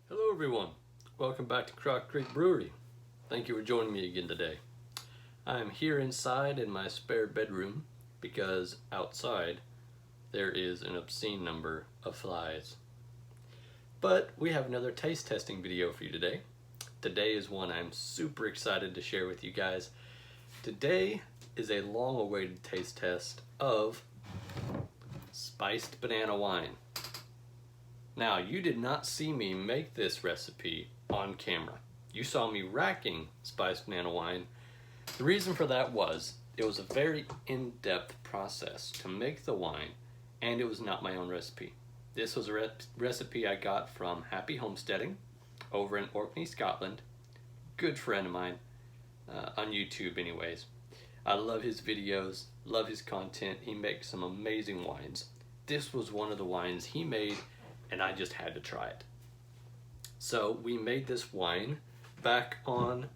Hello everyone, welcome back to Croc Creek Brewery. Thank you for joining me again today. I'm here inside in my spare bedroom because outside there is an obscene number of flies. But we have another taste testing video for you today. Today is one I'm super excited to share with you guys. Today is a long awaited taste test of spiced banana wine. Now, you did not see me make this recipe on camera. You saw me racking spiced banana wine. The reason for that was it was a very in-depth process to make the wine, and it was not my own recipe. This was a recipe I got from Happy Homesteading over in Orkney, Scotland. Good friend of mine, on YouTube anyways. I love his videos, love his content. He makes some amazing wines. This was one of the wines he made, and I just had to try it. So we made this wine back on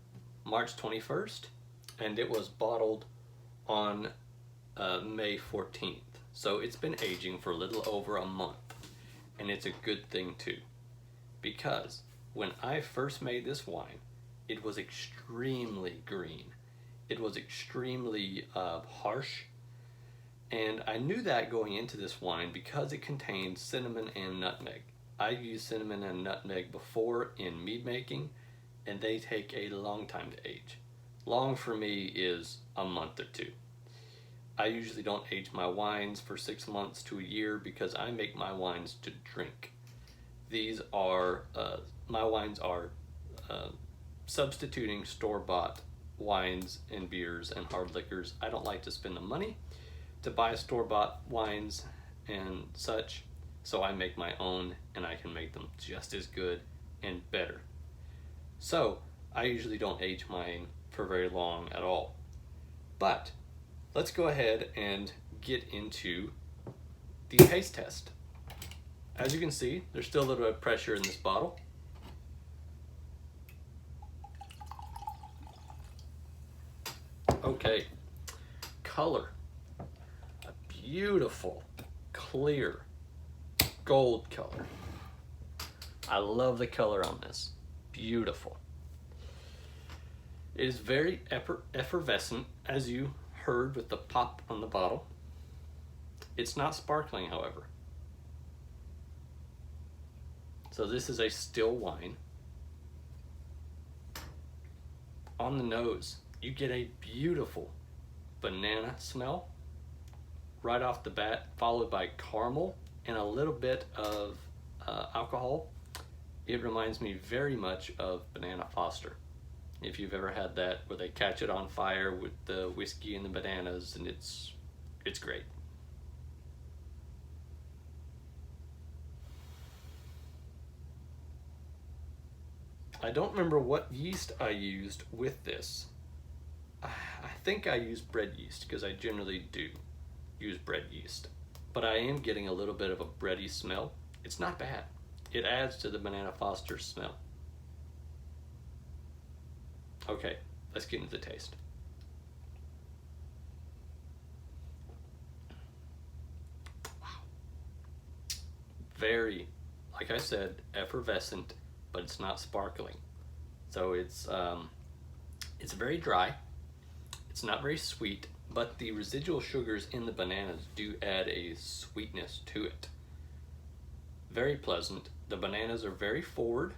March 21st, and it was bottled on May 14th. So it's been aging for a little over a month, and it's a good thing too, because when I first made this wine, it was extremely green. It was extremely harsh. And I knew that going into this wine because it contained cinnamon and nutmeg. I used cinnamon and nutmeg before in mead making, and they take a long time to age. Long for me is a month or two. I usually don't age my wines for 6 months to a year because I make my wines to drink. These are, my wines are substituting store-bought wines and beers and hard liquors. I don't like to spend the money to buy store-bought wines and such, so I make my own, and I can make them just as good and better. So I usually don't age mine for very long at all. But let's go ahead and get into the taste test. As you can see, there's still a little bit of pressure in this bottle. Okay, color. Beautiful, clear, gold color. I love the color on this. Beautiful. It is very effervescent, as you heard with the pop on the bottle. It's not sparkling, however. So this is a still wine. On the nose, you get a beautiful banana smell right off the bat, followed by caramel and a little bit of alcohol. It reminds me very much of Banana Foster. If you've ever had that, where they catch it on fire with the whiskey and the bananas, and it's great. I don't remember what yeast I used with this. I think I used bread yeast because I generally do use bread yeast, but I am getting a little bit of a bready smell. It's not bad. It adds to the Banana Foster smell. Okay, let's get into the taste. Wow. Very, like I said, effervescent, but it's not sparkling. So it's very dry. It's not very sweet, but the residual sugars in the bananas do add a sweetness to it. Very pleasant. The bananas are very forward.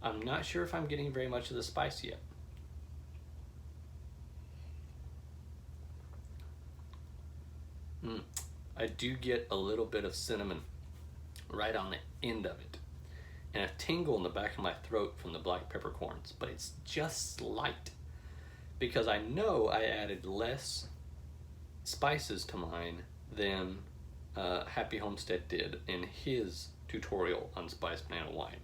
I'm not sure if I'm getting very much of the spice yet. I do get a little bit of cinnamon right on the end of it, and a tingle in the back of my throat from the black peppercorns, but it's just slight, because I know I added less spices to mine than Happy Homestead did in his tutorial on spiced banana wine.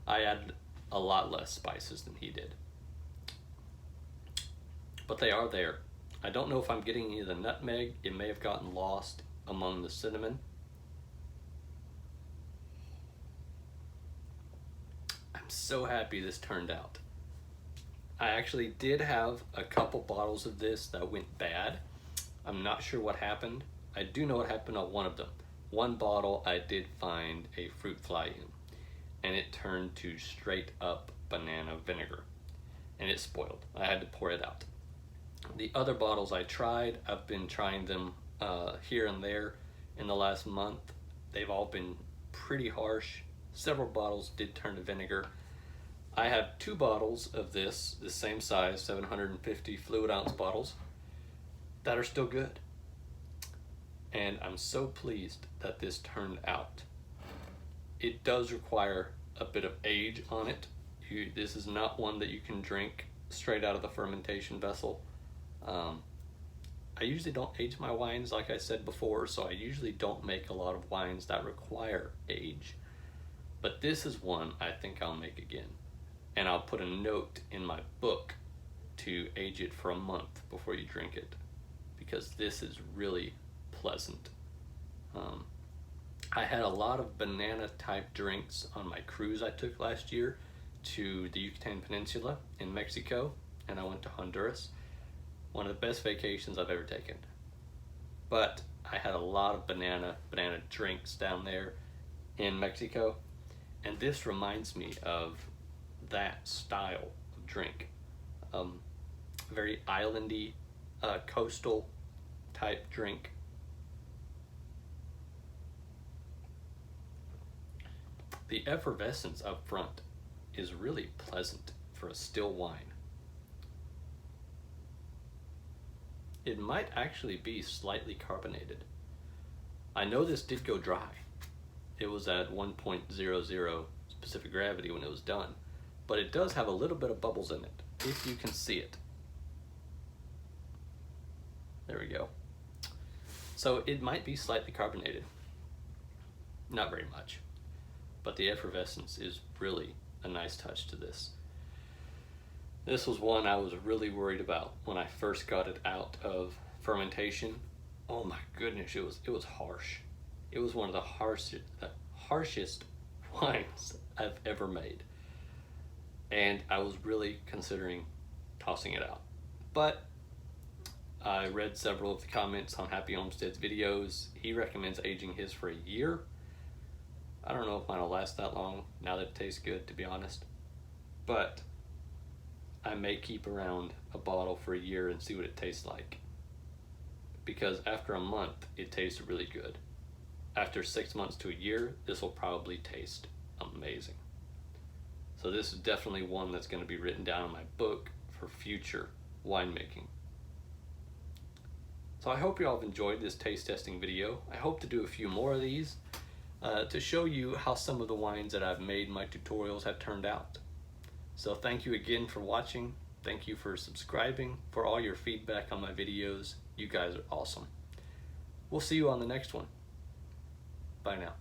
I added a lot less spices than he did, but they are there. I don't know if I'm getting any of the nutmeg. It may have gotten lost among the cinnamon. I'm so happy this turned out. I actually did have a couple bottles of this that went bad. I'm not sure what happened. I do know what happened on one of them. One bottle I did find a fruit fly in. and it turned to straight up banana vinegar, and it spoiled. I had to pour it out. The other bottles I tried, I've been trying them here and there in the last month. They've all been pretty harsh. Several bottles did turn to vinegar. I have 2 bottles of this, the same size, 750 fluid ounce bottles, that are still good. And I'm so pleased that this turned out. It does require a bit of age on it. This is not one that you can drink straight out of the fermentation vessel. I usually don't age my wines, like I said before, so I usually don't make a lot of wines that require age. But this is one I think I'll make again. And I'll put a note in my book to age it for a month before you drink it, because this is really pleasant. I had a lot of banana type drinks on my cruise I took last year to the Yucatan Peninsula in Mexico, and I went to Honduras. One of the best vacations I've ever taken. But I had a lot of banana drinks down there in Mexico, and this reminds me of that style of drink. Very islandy, coastal type drink. The effervescence up front is really pleasant for a still wine. It might actually be slightly carbonated. I know this did go dry. It was at 1.00 specific gravity when it was done, but it does have a little bit of bubbles in it, if you can see it. There we go. So it might be slightly carbonated. Not very much, but the effervescence is really a nice touch to this. This was one I was really worried about when I first got it out of fermentation. Oh my goodness, it was harsh. It was one of the harshest wines I've ever made. And I was really considering tossing it out. But I read several of the comments on Happy Homestead's videos. He recommends aging his for a year. I don't know if mine will last that long now that it tastes good, to be honest. But I may keep around a bottle for a year and see what it tastes like. Because after a month, it tastes really good. After 6 months to a year, this will probably taste amazing. So this is definitely one that's going to be written down in my book for future winemaking. So I hope you all have enjoyed this taste testing video. I hope to do a few more of these to show you how some of the wines that I've made in my tutorials have turned out. So thank you again for watching. Thank you for subscribing, for all your feedback on my videos. You guys are awesome. We'll see you on the next one. Bye now.